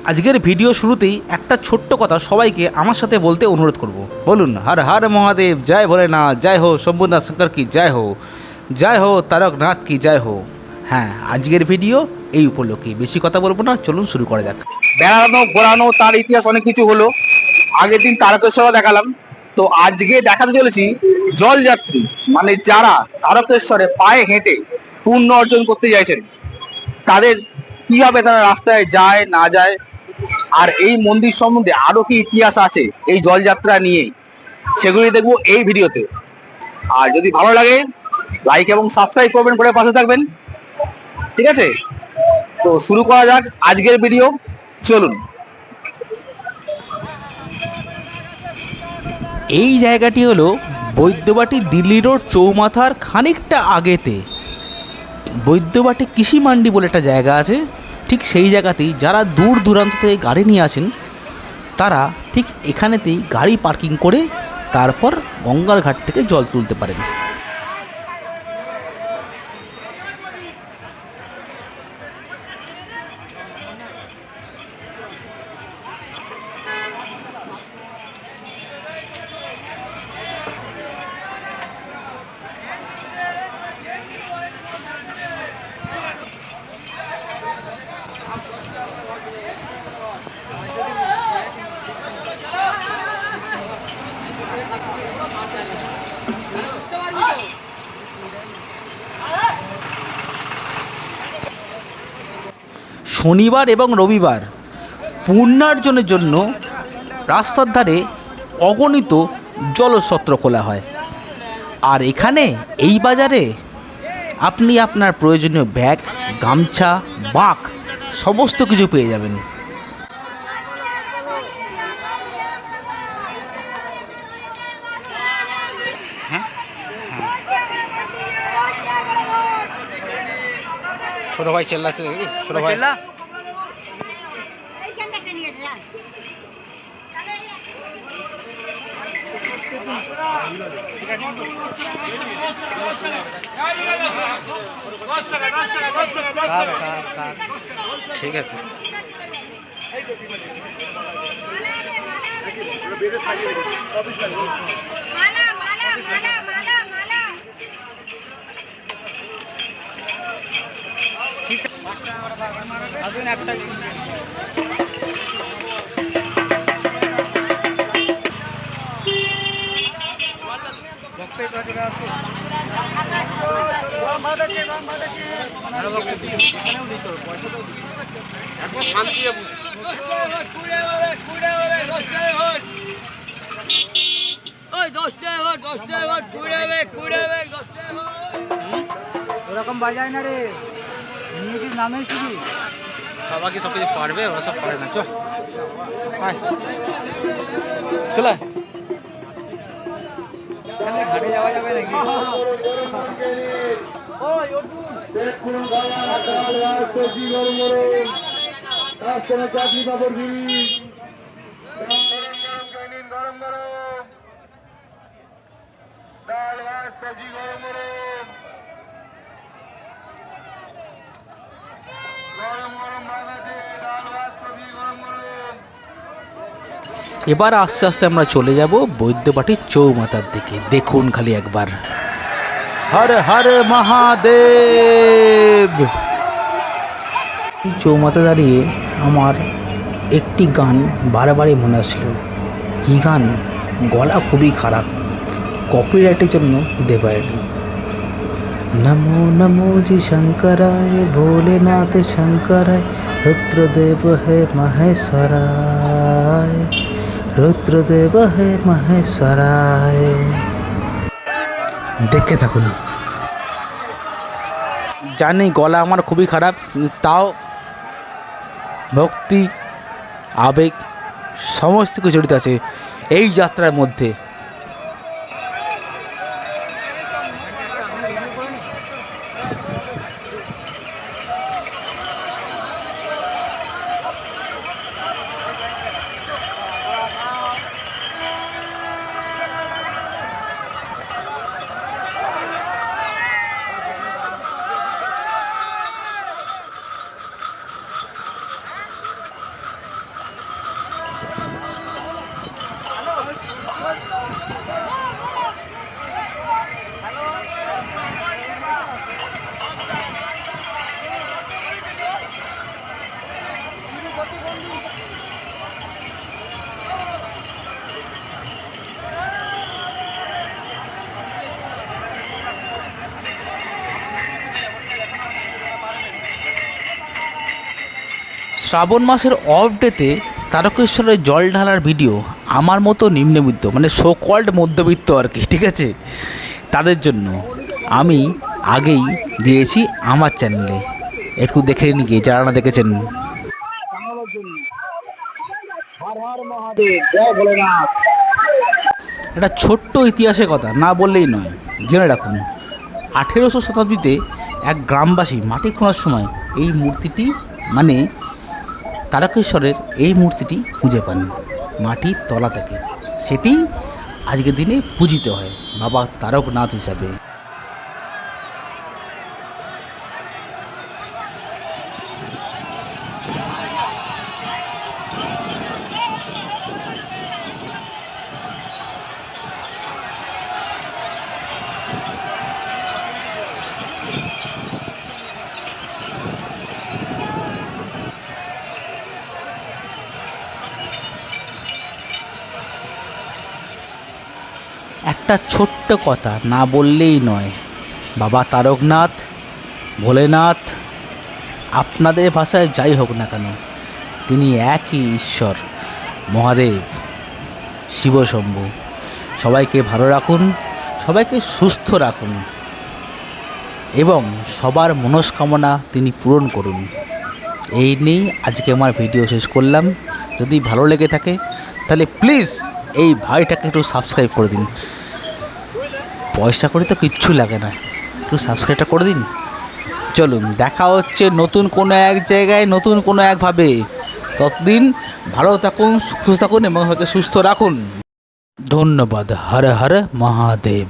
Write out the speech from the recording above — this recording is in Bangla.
আজকের ভিডিও শুরুতেই একটা ছোট্ট কথা সবাইকে আমার সাথে বলতে অনুরোধ করব। বলুন, হর হর মহাদেব, জয় ভোলেনাথ, জয় হো শম্ভুনাথ শঙ্কর কি জয় হো তারকনাথ কি জয় হো। হ্যাঁ, আজকের ভিডিও এই উপলক্ষে, বেশি কথা বলবো না, চলুন শুরু করা যাক। বেড়ানো ঘোরানো তার ইতিহাস অনেক কিছু হলো। আগের দিন তারকেশ্বর দেখালাম, তো আজকে দেখাতে চলেছি জলযাত্রী, মানে যারা তারকেশ্বরে পায়ে হেঁটে পুণ্য অর্জন করতে চাইছেন, তাদের কিভাবে তারা রাস্তায় যায় না যায়, আর এই মন্দির সম্বন্ধে আরো কি ইতিহাস আছে এই জলযাত্রা নিয়ে, সেগুলি দেখবো এই ভিডিওতে। আর যদি ভালো লাগে লাইক এবং সাবস্ক্রাইব করবেন, করে পাশে থাকবেন, ঠিক আছে? তো শুরু করা যাক আজকের ভিডিও, চলুন। এই জায়গাটি হলো বৈদ্যবাটি দিল্লি রোড চৌমাথার খানিকটা আগেতে বৈদ্যবাটি কৃষি মান্ডি বলে একটা জায়গা আছে। ঠিক সেই জায়গাতেই যারা দূর দূরান্ত থেকে গাড়ি নিয়ে আসেন, তারা ঠিক এখানেতেই গাড়ি পার্কিং করে তারপর গঙ্গার ঘাট থেকে জল তুলতে পারেন। শনিবার এবং রবিবার পুণ্যার্জনের জন্য রাস্তার ধারে অগণিত জলছত্র খোলা হয়। আর এখানে এই বাজারে আপনি আপনার প্রয়োজনীয় ব্যাগ, গামছা, বাঁক সমস্ত কিছু পেয়ে যাবেন। ছোট ভাই চেল্লাচ্ছে, দেখিস ছোট ভাই। ঠিক আছে, ওরকম বাজায় না রে, নিজের নামে শুধু সবাইকে সব কিছু পারবে, ওরা সব পারে না। চলে ঘাটে যাওয়া যাবে নাকি? এবার আস্তে আস্তে আমরা চলে যাব বৈদ্যবাটির চৌমাথার দিকে। দেখুন খালি একবার, হর হর মহাদেব। চৌমাথা দাঁড়িয়ে আমার একটি গান বারবারই মনে আসলো। কী গান? গলা খুবই খারাপ, কপিরাইটের জন্য দেবায়নি। নমো নমো জি শঙ্করায়, ভোলেনাথ শঙ্করায়, রুদ্রদেব হে মহেশ্বরায়, রুদ্রদেব হে মহেশ্বরায়। দেখে থাকুন। জানি গলা আমার খুবই খারাপ, তাও ভক্তি, আবেগ সমস্ত কিছু জড়িত আছে এই যাত্রার মধ্যে। শ্রাবণ মাসের অফ ডেতে তারকেশ্বরের জল ঢালার ভিডিও আমার মতো নিম্নবিত্ত মানে সো কল্ড মধ্যবিত্ত আর কি, ঠিক আছে, তাদের জন্য আমি আগেই দিয়েছি আমার চ্যানেলে, একটু দেখে নিন গিয়ে যারা না দেখেছেন। একটা ছোট্ট ইতিহাসের কথা না বললেই নয়, জেনে রাখুন। 18শো শতাব্দীতে এক গ্রামবাসী মাটি খোঁড়ার সময় এই মূর্তিটি মানে তারকেশ্বরের এই মূর্তিটি খুঁজে পান মাটির তলা থেকে। সেটি আজকের দিনে পূজিত হয় বাবা তারকনাথ হিসাবে। একটা ছোট্ট কথা না বললেই নয়, বাবা তারকনাথ, ভোলেনাথ, আপনাদের ভাষায় যাই হোক না কেন, তিনি একই ঈশ্বর, মহাদেব, শিবশম্ভু। সবাইকে ভালো রাখুন, সবাইকে সুস্থ রাখুন এবং সবার মনস্কামনা তিনি পূরণ করুন। এই নিয়েই আজকে আমার ভিডিও শেষ করলাম। যদি ভালো লেগে থাকে তাহলে প্লিজ এই ভাইটাকে একটু সাবস্ক্রাইব করে দিন। পয়সা করে তো কিচ্ছু লাগে না, একটু সাবস্ক্রাইবটা করে দিন। চলুন, দেখা হচ্ছে নতুন কোনো এক জায়গায়, নতুন কোনো একভাবে। ততদিন ভালো থাকুন, সুস্থ থাকুন এবং সবাইকে সুস্থ রাখুন। ধন্যবাদ। হর হর মহাদেব।